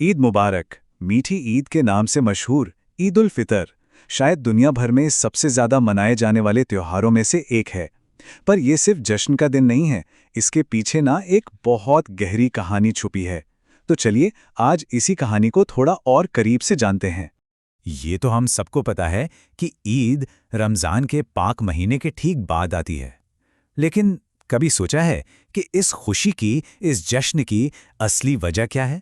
ईद मुबारक। मीठी ईद के नाम से मशहूर ईद उल फितर शायद दुनिया भर में सबसे ज़्यादा मनाए जाने वाले त्योहारों में से एक है। पर यह सिर्फ जश्न का दिन नहीं है, इसके पीछे ना एक बहुत गहरी कहानी छुपी है। तो चलिए आज इसी कहानी को थोड़ा और करीब से जानते हैं। ये तो हम सबको पता है कि ईद रमज़ान के पाक महीने के ठीक बाद आती है। लेकिन कभी सोचा है कि इस खुशी की, इस जश्न की असली वजह क्या है?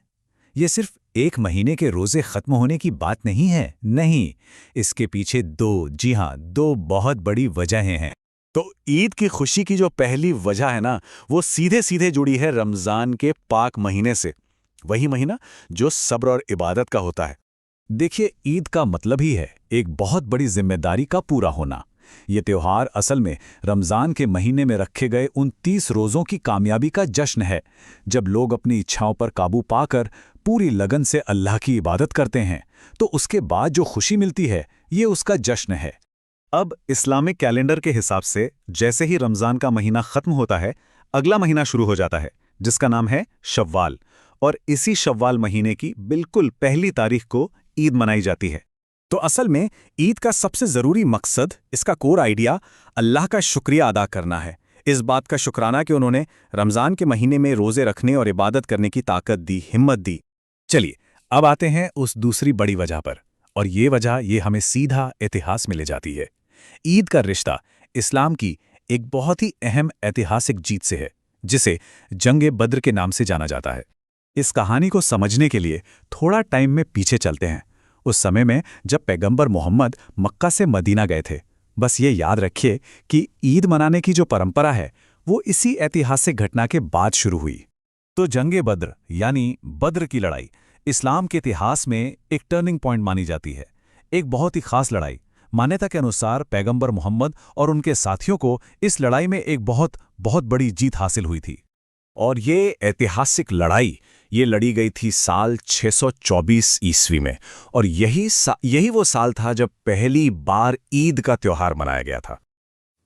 ये सिर्फ एक महीने के रोज़े ख़त्म होने की बात नहीं है, नहीं। इसके पीछे जी हाँ, दो बहुत बड़ी वजहें हैं। तो ईद की खुशी की जो पहली वजह है ना, वो सीधे सीधे जुड़ी है रमज़ान के पाक महीने से। वही महीना जो सब्र और इबादत का होता है। देखिए, ईद का मतलब ही है एक बहुत बड़ी जिम्मेदारी का पूरा होना। ये त्योहार असल में रमज़ान के महीने में रखे गए उन 30 रोज़ों की कामयाबी का जश्न है, जब लोग अपनी इच्छाओं पर काबू पाकर पूरी लगन से अल्लाह की इबादत करते हैं। तो उसके बाद जो खुशी मिलती है, ये उसका जश्न है। अब इस्लामिक कैलेंडर के हिसाब से जैसे ही रमज़ान का महीना ख़त्म होता है, अगला महीना शुरू हो जाता है, जिसका नाम है शव्वाल। और इसी शव्वाल महीने की बिल्कुल पहली तारीख को ईद मनाई जाती है। तो असल में ईद का सबसे ज़रूरी मकसद, इसका कोर आइडिया, अल्लाह का शुक्रिया अदा करना है। इस बात का शुक्राना कि उन्होंने रमज़ान के महीने में रोज़े रखने और इबादत करने की ताकत दी, हिम्मत दी। चलिए अब आते हैं उस दूसरी बड़ी वजह पर, और ये वजह ये हमें सीधा इतिहास में ले जाती है। ईद का रिश्ता इस्लाम की एक बहुत ही अहम ऐतिहासिक जीत से है, जिसे जंग बद्र के नाम से जाना जाता है। इस कहानी को समझने के लिए थोड़ा टाइम में पीछे चलते हैं, उस समय में जब पैगंबर मोहम्मद मक्का से मदीना गए थे। बस ये याद रखिए कि ईद मनाने की जो परंपरा है, वो इसी ऐतिहासिक घटना के बाद शुरू हुई। तो जंग बद्र यानी बद्र की लड़ाई इस्लाम के इतिहास में एक टर्निंग पॉइंट मानी जाती है, एक बहुत ही खास लड़ाई। मान्यता के अनुसार पैगंबर मोहम्मद और उनके साथियों को इस लड़ाई में एक बहुत बहुत बड़ी जीत हासिल हुई थी। और ये ऐतिहासिक लड़ाई ये लड़ी गई थी साल 624 ईस्वी में, और यही वो साल था जब पहली बार ईद का त्योहार मनाया गया था।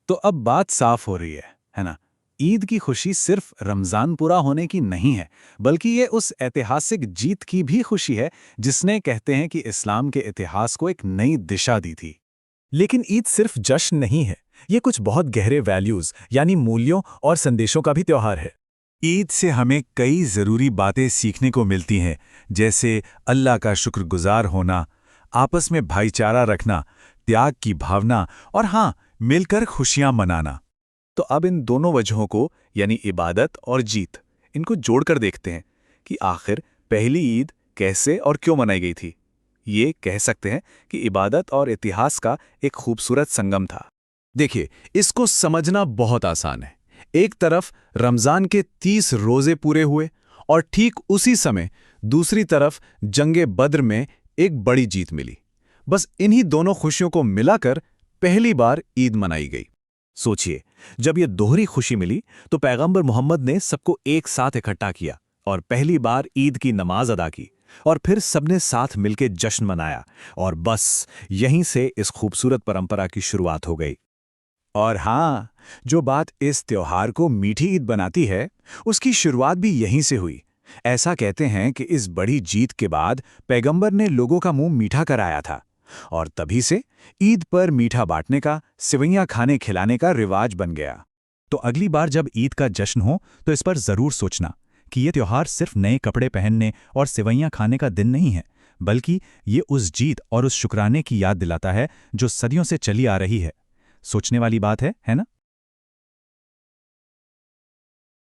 तो अब बात साफ हो रही है ना? ईद की खुशी सिर्फ रमज़ान पूरा होने की नहीं है, बल्कि ये उस ऐतिहासिक जीत की भी खुशी है जिसने, कहते हैं कि, इस्लाम के इतिहास को एक नई दिशा दी थी। लेकिन ईद सिर्फ जश्न नहीं है, ये कुछ बहुत गहरे वैल्यूज़ यानी मूल्यों और संदेशों का भी त्योहार है। ईद से हमें कई ज़रूरी बातें सीखने को मिलती हैं, जैसे अल्लाह का शुक्रगुजार होना, आपस में भाईचारा रखना, त्याग की भावना, और हाँ, मिलकर खुशियाँ मनाना। तो अब इन दोनों वजहों को, यानी इबादत और जीत, इनको जोड़कर देखते हैं कि आखिर पहली ईद कैसे और क्यों मनाई गई थी। ये कह सकते हैं कि इबादत और इतिहास का एक खूबसूरत संगम था। देखिए, इसको समझना बहुत आसान है। एक तरफ रमज़ान के 30 रोज़े पूरे हुए, और ठीक उसी समय दूसरी तरफ जंगे बद्र में एक बड़ी जीत मिली। बस इन्हीं दोनों खुशियों को मिलाकर पहली बार ईद मनाई गई। सोचिए, जब ये दोहरी खुशी मिली तो पैगंबर मोहम्मद ने सबको एक साथ इकट्ठा किया और पहली बार ईद की नमाज अदा की, और फिर सबने साथ मिलकर जश्न मनाया, और बस यहीं से इस खूबसूरत परंपरा की शुरुआत हो गई। और हाँ, जो बात इस त्योहार को मीठी ईद बनाती है, उसकी शुरुआत भी यहीं से हुई। ऐसा कहते हैं कि इस बड़ी जीत के बाद पैगंबर ने लोगों का मुंह मीठा कराया था, और तभी से ईद पर मीठा बांटने का, सिवैयां खाने खिलाने का रिवाज बन गया। तो अगली बार जब ईद का जश्न हो तो इस पर ज़रूर सोचना कि ये त्योहार सिर्फ नए कपड़े पहनने और सिवैयां खाने का दिन नहीं है, बल्कि ये उस जीत और उस शुक्राने की याद दिलाता है जो सदियों से चली आ रही है। सोचने वाली बात है ना?